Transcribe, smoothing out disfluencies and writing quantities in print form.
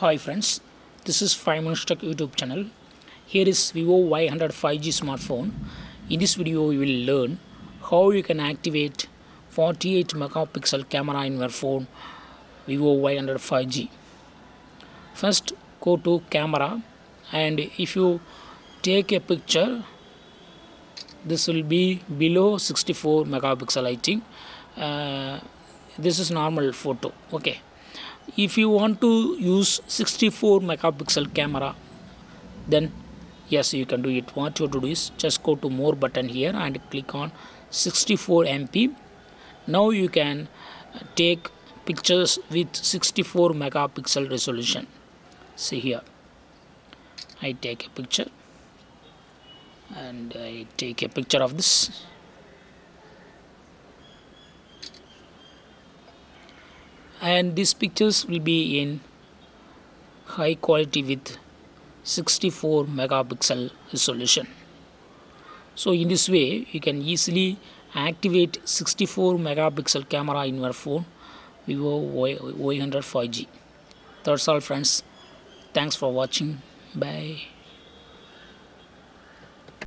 Hi friends, this is 5 Minutes Tech YouTube channel. Here is Vivo Y100 5G smartphone. In this video you will learn how you can activate 48 megapixel camera in your phone Vivo Y100 5G. First go to camera, and if you take a picture, this will be below 64 megapixel I think. This is normal photo. Okay, if you want to use 64 megapixel camera, then yes, you can do it. What you have to do is just go to more button here and click on 64 MP. Now you can take pictures with 64 megapixel resolution. See here, I take a picture and I take a picture of this, and these pictures will be in high quality with 64 megapixel resolution. So in this way you can easily activate 64 megapixel camera in your phone Vivo Y100 5G. That's all friends. Thanks for watching. Bye.